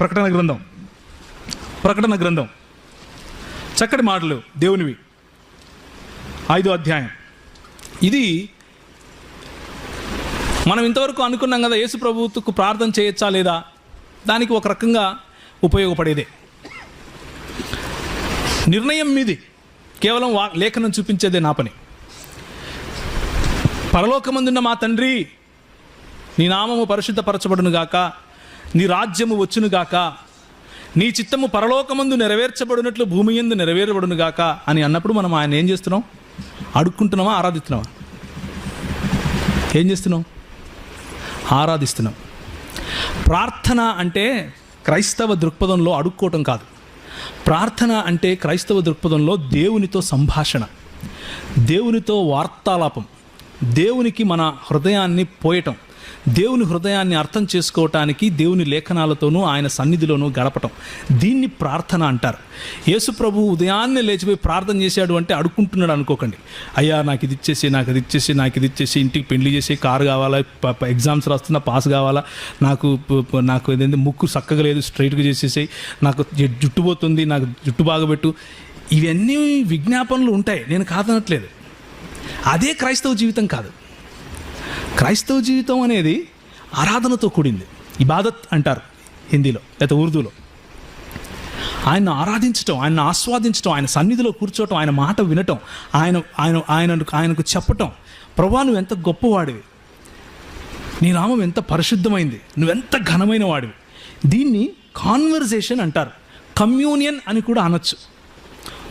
ప్రకటన గ్రంథం చక్కటి మాటలు దేవునివి, 5వ అధ్యాయం. ఇది మనం ఇంతవరకు అనుకున్నాం కదా, యేసు ప్రభువుకు ప్రార్థన చేయొచ్చా లేదా, దానికి ఒక రకంగా ఉపయోగపడేదే. నిర్ణయం మీది, కేవలం లేఖనం చూపించేదే నా పని. పరలోకమందున్న మా తండ్రి, నీ నామము పరిశుద్ధపరచబడును గాక, నీ రాజ్యము వచ్చును గాక, నీ చిత్తము పరలోకమందు నెరవేర్చబడినట్లు భూమి యందు నెరవేరబడును గాక అని అన్నప్పుడు మనం ఆయన ఏం చేస్తున్నాం? అడుక్కుంటున్నామా, ఆరాధిస్తున్నామా? ఏం చేస్తున్నాం? ఆరాధిస్తున్నాం. ప్రార్థన అంటే క్రైస్తవ దృక్పథంలో అడుక్కోవటం కాదు. ప్రార్థన అంటే క్రైస్తవ దృక్పథంలో దేవునితో సంభాషణ, దేవునితో వార్తాలాపం, దేవునికి మన హృదయాన్ని పోయటం, దేవుని హృదయాన్ని అర్థం చేసుకోవటానికి దేవుని లేఖనాలతోనూ ఆయన సన్నిధిలోనూ గడపటం. దీన్ని ప్రార్థన అంటారు. యేసు ప్రభు ఉదయాన్నే లేచిపోయి ప్రార్థన చేశాడు అంటే అడుక్కుంటున్నాడు అనుకోకండి. అయ్యా నాకు ఇది ఇచ్చేసి, నాకు ఇది ఇచ్చేసి, నాకు ఇది ఇచ్చేసి, ఇంటికి పెళ్లి చేసి, కారు కావాలా, ఎగ్జామ్స్ రాస్తున్నా పాస్ కావాలా, నాకు ఏదైతే ముక్కు చక్కగా లేదు స్ట్రైట్గా చేసేసి, నాకు జుట్టు పోతుంది, నాకు జుట్టు బాగబెట్టు, ఇవన్నీ విజ్ఞాపనలు ఉంటాయి, నేను కాదనట్లేదు. అదే క్రైస్తవ జీవితం కాదు. క్రైస్తవ జీవితం అనేది ఆరాధనతో కూడింది. ఇబాదత్ అంటారు హిందీలో లేదా ఉర్దూలో. ఆయన్ను ఆరాధించటం, ఆయన్ని ఆస్వాదించటం, ఆయన సన్నిధిలో కూర్చోవటం, ఆయన మాట వినటం, ఆయనకు చెప్పటం, ప్రభువా నువ్వు ఎంత గొప్పవాడివి, నీ నామం ఎంత పరిశుద్ధమైంది, నువ్వెంత ఘనమైన వాడివి. దీన్ని కాన్వర్జేషన్ అంటారు. కమ్యూనియన్ అని కూడా అనొచ్చు,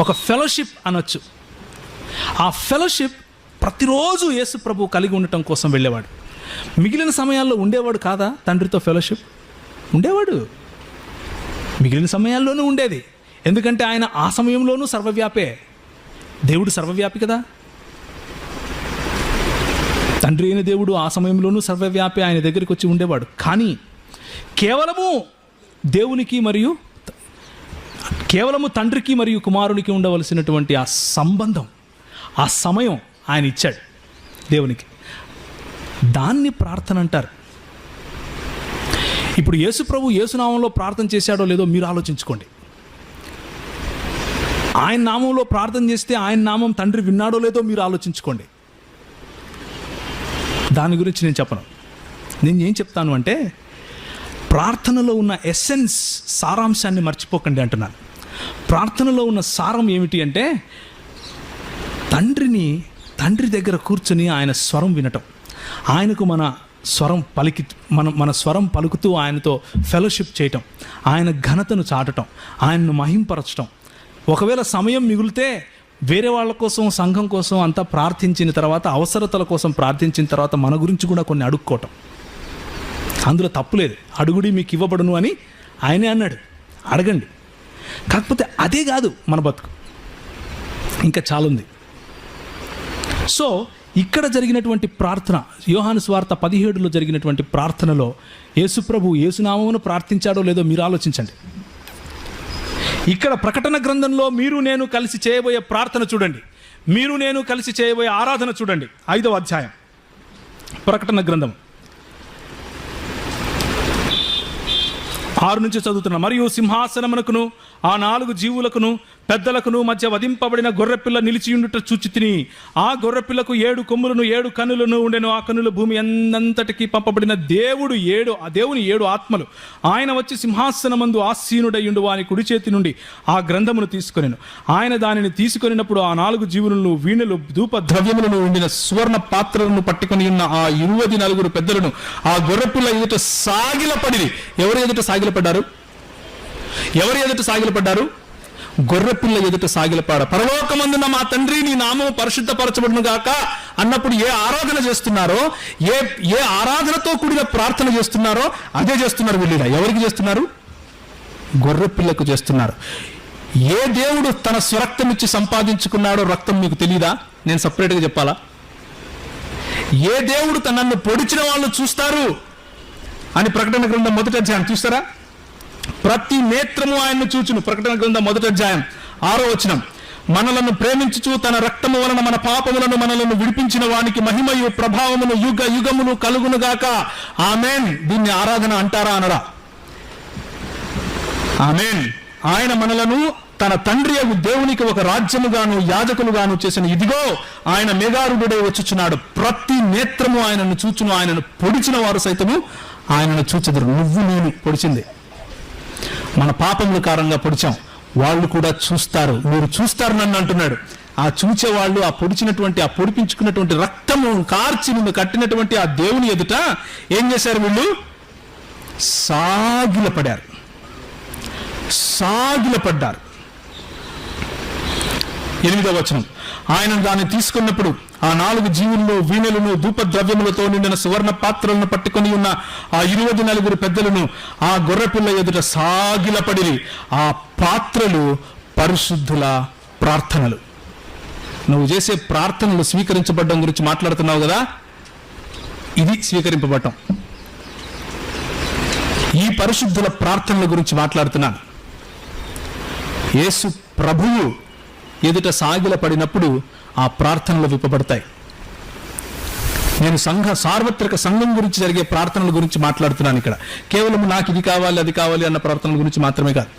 ఒక ఫెలోషిప్ అనొచ్చు. ఆ ఫెలోషిప్ ప్రతిరోజు యేసు ప్రభు కలిగి ఉండటం కోసం వెళ్ళేవాడు. మిగిలిన సమయాల్లో ఉండేవాడు కాదా? తండ్రితో ఫెలోషిప్ ఉండేవాడు, మిగిలిన సమయాల్లోనూ ఉండేది. ఎందుకంటే ఆయన ఆ సమయంలోనూ సర్వవ్యాపే. దేవుడు సర్వవ్యాపి కదా. తండ్రి అయిన దేవుడు ఆ సమయంలోనూ సర్వవ్యాపి, ఆయన దగ్గరికి వచ్చి ఉండేవాడు. కానీ కేవలము దేవునికి మరియు కేవలము తండ్రికి మరియు కుమారునికి ఉండవలసినటువంటి ఆ సంబంధం, ఆ సమయం ఆయన ఇచ్చాడు దేవునికి. దాన్ని ప్రార్థన అంటారు. ఇప్పుడు యేసు ప్రభు యేసునామంలో ప్రార్థన చేశాడో లేదో మీరు ఆలోచించుకోండి. ఆయన నామంలో ప్రార్థన చేస్తే ఆయన నామం తండ్రి విన్నాడో లేదో మీరు ఆలోచించుకోండి. దాని గురించి నేను చెప్పను. నేను ఏం చెప్తాను అంటే, ప్రార్థనలో ఉన్న ఎసెన్స్, సారాంశాన్ని మర్చిపోకండి అంటున్నాను. ప్రార్థనలో ఉన్న సారం ఏమిటి అంటే, తండ్రి దగ్గర కూర్చొని ఆయన స్వరం వినటం, ఆయనకు మన స్వరం పలుకుతూ ఆయనతో ఫెలోషిప్ చేయటం, ఆయన ఘనతను చాటటం, ఆయనను మహింపరచటం. ఒకవేళ సమయం మిగిలితే వేరే వాళ్ళ కోసం, సంఘం కోసం అంతా ప్రార్థించిన తర్వాత, అవసరతల కోసం ప్రార్థించిన తర్వాత మన గురించి కూడా కొన్ని అడుక్కోవటం, అందులో తప్పులేదు. అడుగుడి మీకు ఇవ్వబడును అని ఆయనే అన్నాడు, అడగండి. కాకపోతే అదే కాదు మన బతుకు, ఇంకా చాలా ఉంది. సో ఇక్కడ జరిగినటువంటి ప్రార్థన, యోహాను సువార్త 17లో జరిగినటువంటి ప్రార్థనలో యేసుప్రభు యేసునామమును ప్రార్థించాడో లేదో మీరు ఆలోచించండి. ఇక్కడ ప్రకటన గ్రంథంలో మీరు నేను కలిసి చేయబోయే ప్రార్థన చూడండి, మీరు నేను కలిసి చేయబోయే ఆరాధన చూడండి. 5వ అధ్యాయం ప్రకటన గ్రంథం 6 నుంచి చదువుతున్నా. మరియు సింహాసనమునకును ఆ 4 జీవులకును పెద్దలకును మధ్య వధింపబడిన గొర్రెపిల్ల నిలిచియుండుట చూచితిని. ఆ గొర్రెపిల్లకు 7 కొమ్ములను 7 కన్నులను ఉండెను. ఆ కన్నుల భూమి అంతటికి పంపబడిన దేవుని 7 ఆత్మలు. ఆయన వచ్చి సింహాసనమందు ఆసీనుడయ్యుండు వాని కుడి చేతి నుండి ఆ గ్రంథమును తీసుకొనెను. ఆయన దానిని తీసుకొనినప్పుడు ఆ 4 జీవులను, వీణలు, ధూప ద్రవ్యములను ఉండిన సువర్ణ పాత్రలను పట్టుకొని ఉన్న ఆ 24 పెద్దలను ఆ గొర్రెపిల్ల ఎదుట సాగిలపడిరి. ఎవరి ఎదుట సాగిలపడ్డారు? గొర్రెపిల్ల ఎదుట సాగిలపాడ. పరలోకమందున్న మా తండ్రి, నీ నామము పరిశుద్ధపరచబడును గాక అన్నప్పుడు ఏ ఆరాధన చేస్తున్నారో, ఏ ఆరాధనతో కూడిన ప్రార్థన చేస్తున్నారో అదే చేస్తున్నారు వీళ్ళు. ఎవరికి చేస్తున్నారు? గొర్రెపిల్లకు చేస్తున్నారు. ఏ దేవుడు తన స్వరక్తం ఇచ్చి సంపాదించుకున్నాడో రక్తం మీకు తెలియదా? నేను సపరేట్గా చెప్పాలా? ఏ దేవుడు తనను పొడిచిన వాళ్ళు చూస్తారు అని ప్రకటన గ్రంథం 1వ అధ్యాయం చూస్తారా? ప్రతి నేత్రము ఆయన్ను చూచును. ప్రకటన గ్రంథం 1వ అధ్యాయం 6వ వచనం. మనలను ప్రేమించుచు తన రక్తము వలన మన పాపములను మనలను విడిపించిన వానికి మహిమయు ప్రభావమును యుగ యుగములు కలుగును గాక. ఆమేన్. దీన్ని ఆరాధన అంటారా అనరా? ఆమేన్. ఆయన మనలను తన తండ్రి అగు దేవునికి ఒక రాజ్యముగాను యాజకులుగాను చేసిన ఇదిగో ఆయన మేఘారుడే వచ్చుచున్నాడు, ప్రతి నేత్రము ఆయనను చూచును, ఆయనను పొడిచిన వారు సైతము ఆయనను చూచెదరు. నువ్వు నేను పొడిచింది మన పాపముల కారణంగా పొడిచాం, వాళ్ళు కూడా చూస్తారు, మీరు చూస్తారు నన్ను అంటున్నాడు. ఆ చూచే వాళ్ళు ఆ పొడిచినటువంటి ఆ పొడిపించుకున్నటువంటి రక్తము కార్చి నిన్ను కట్టినటువంటి ఆ దేవుని ఎదుట ఏం చేశారు? వీళ్ళు సాగిలపడ్డారు. 8వ వచనం, ఆయన దాన్ని తీసుకున్నప్పుడు ఆ 4 జీవులను వీణెలను ధూపద్రవ్యములతో నిండిన సువర్ణ పాత్రలను పట్టుకొని ఉన్న ఆ 24 పెద్దలను ఆ గొర్రెపిల్ల ఎదుట సాగిలపడిరి. ఆ పాత్రలు పరిశుద్ధుల ప్రార్థనలు. నువ్వు చేసే ప్రార్థనలు స్వీకరించబడడం గురించి మాట్లాడుతున్నావు కదా, ఇది స్వీకరింపబడటం. ఈ పరిశుద్ధుల ప్రార్థనల గురించి మాట్లాడుతున్నాను. యేసు ప్రభువు ఎదుట సాగిలపడినప్పుడు ఆ ప్రార్థనలు విప్పబడతాయి. నేను సార్వత్రిక సంఘం గురించి జరిగే ప్రార్థనల గురించి మాట్లాడుతున్నాను. ఇక్కడ కేవలం నాకు ఇది కావాలి అది కావాలి అన్న ప్రార్థనల గురించి మాత్రమే కాదు,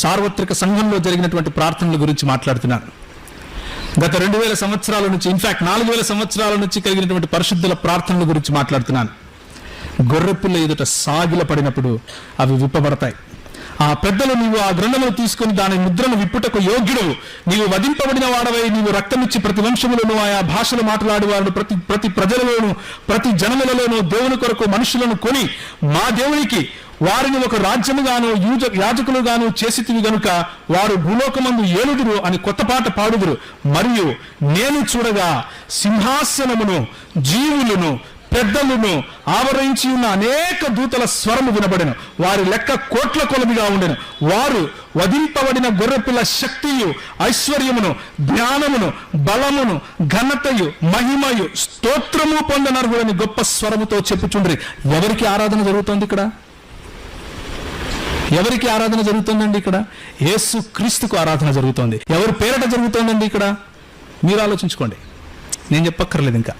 సార్వత్రిక సంఘంలో జరిగినటువంటి ప్రార్థనల గురించి మాట్లాడుతున్నాను. గత 2000 సంవత్సరాల నుంచి, ఇన్ఫాక్ట్ 4000 సంవత్సరాల నుంచి కలిగినటువంటి పరిశుద్ధుల ప్రార్థనల గురించి మాట్లాడుతున్నాను. గొర్రెపిల్ల ఎదుట సాగిలపడినప్పుడు అవి విప్పబడతాయి. ఆ పెద్దలు, నీవు ఆ గ్రంథమును తీసుకుని దాని ముద్రను విప్పుటకు యోగ్యుడు, నీవు వధింపబడిన వాడవై, నీవు రక్తమిచ్చి ప్రతి వంశములను ఆయా భాషలు మాట్లాడే వారిని ప్రతి ప్రజలలోను ప్రతి జనములలోనూ దేవుని కొరకు మనుషులను కొని మా దేవునికి వారిని ఒక రాజ్యముగాను యాజకులుగాను చేసితివి గనుక వారు భూలోకమందు ఏలుదురు అని కొత్త పాట పాడుదురు. మరియు నేను చూడగా సింహాసనమును జీవులను పెద్దలను ఆవరించి ఉన్న అనేక దూతల స్వరము వినబడెను. వారి లెక్క కోట్ల కొలదిగా ఉండెను. వారు వధింపబడిన గొర్రెపిల్ల శక్తియు ఐశ్వర్యమును జ్ఞానమును బలమును ఘనతయు మహిమయు స్తోత్రము పొందనర్హుడని గొప్ప స్వరముతో చెప్పుచుండ్రి. ఎవరికి ఆరాధన జరుగుతోంది ఇక్కడ? ఎవరికి ఆరాధన జరుగుతుందండి ఇక్కడ? యేసు క్రీస్తుకు ఆరాధన జరుగుతోంది. ఎవరి పేరట జరుగుతోందండి ఇక్కడ? మీరు ఆలోచించుకోండి, నేను చెప్పక్కర్లేదు. ఇంకా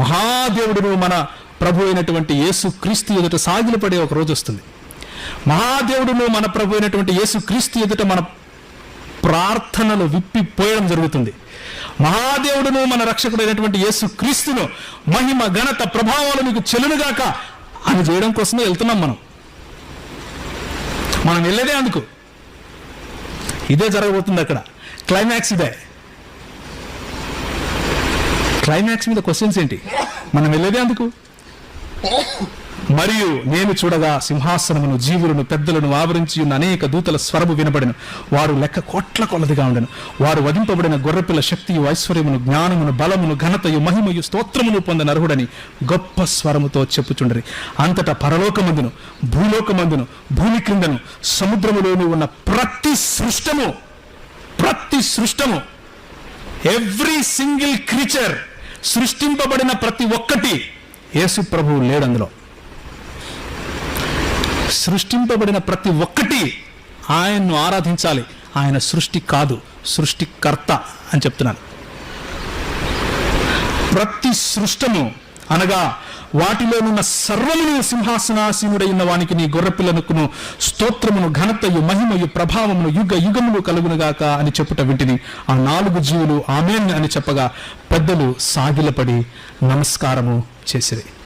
మహాదేవుడును మన ప్రభు అయినటువంటి యేసు క్రీస్తు ఎదుట సాగిలపడే ఒక రోజు వస్తుంది. మహాదేవుడును మన ప్రభు అయినటువంటి యేసు క్రీస్తు ఎదుట మన ప్రార్థనలు విప్పిపోయడం జరుగుతుంది. మహాదేవుడును మన రక్షకుడైనటువంటి యేసు క్రీస్తును మహిమ ఘనత ప్రభావాలు నీకు చెల్లునుగాక అని చేయడం కోసమే వెళ్తున్నాం. మనం వెళ్ళేదే అందుకు. ఇదే జరగబోతుంది అక్కడ. క్లైమాక్స్ ఇదే. క్లైమాక్స్ మీద క్వశ్చన్స్ ఏంటి? మనం వెళ్ళేదే అందుకు. మరియు నేను చూడగా సింహాసనమును జీవులను పెద్దలను ఆవరించి ఉన్న అనేక దూతల స్వరము వినబడెను. వారు లెక్క కోట్ల కొలదిగా ఉండెను. వారు వధింపబడిన గొర్రెపిల్ల శక్తియు ఐశ్వర్యమును జ్ఞానమును బలమును ఘనతయు మహిమయు స్తోత్రమును పొందని అర్హుడని గొప్ప స్వరముతో చెప్పుచుండరి. అంతటా పరలోకమందును భూలోకమందును భూమి క్రిందను సముద్రములోను ఉన్న ప్రతి సృష్టము ఎవ్రీ సింగిల్ క్రీచర్, సృష్టింపబడిన ప్రతి ఒక్కటి, యేసు ప్రభువు లేడందులో. సృష్టింపబడిన ప్రతి ఒక్కటి ఆయన్ను ఆరాధించాలి. ఆయన సృష్టి కాదు, సృష్టికర్త అని చెప్తున్నాను. ప్రతి సృష్టము అనగా వాటిలోనున్న సర్వమును సింహాసనాసీనుడైన వానికి నీ గొర్రెపిల్లనుకును స్తోత్రమును ఘనతయు మహిమయు ప్రభావమును యుగ యుగములు కలుగునుగాక అని చెప్పుట వింటిని. ఆ 4 జీవులు ఆమేన్ అని చెప్పగా పెద్దలు సాగిలపడి నమస్కారము చేసిరి.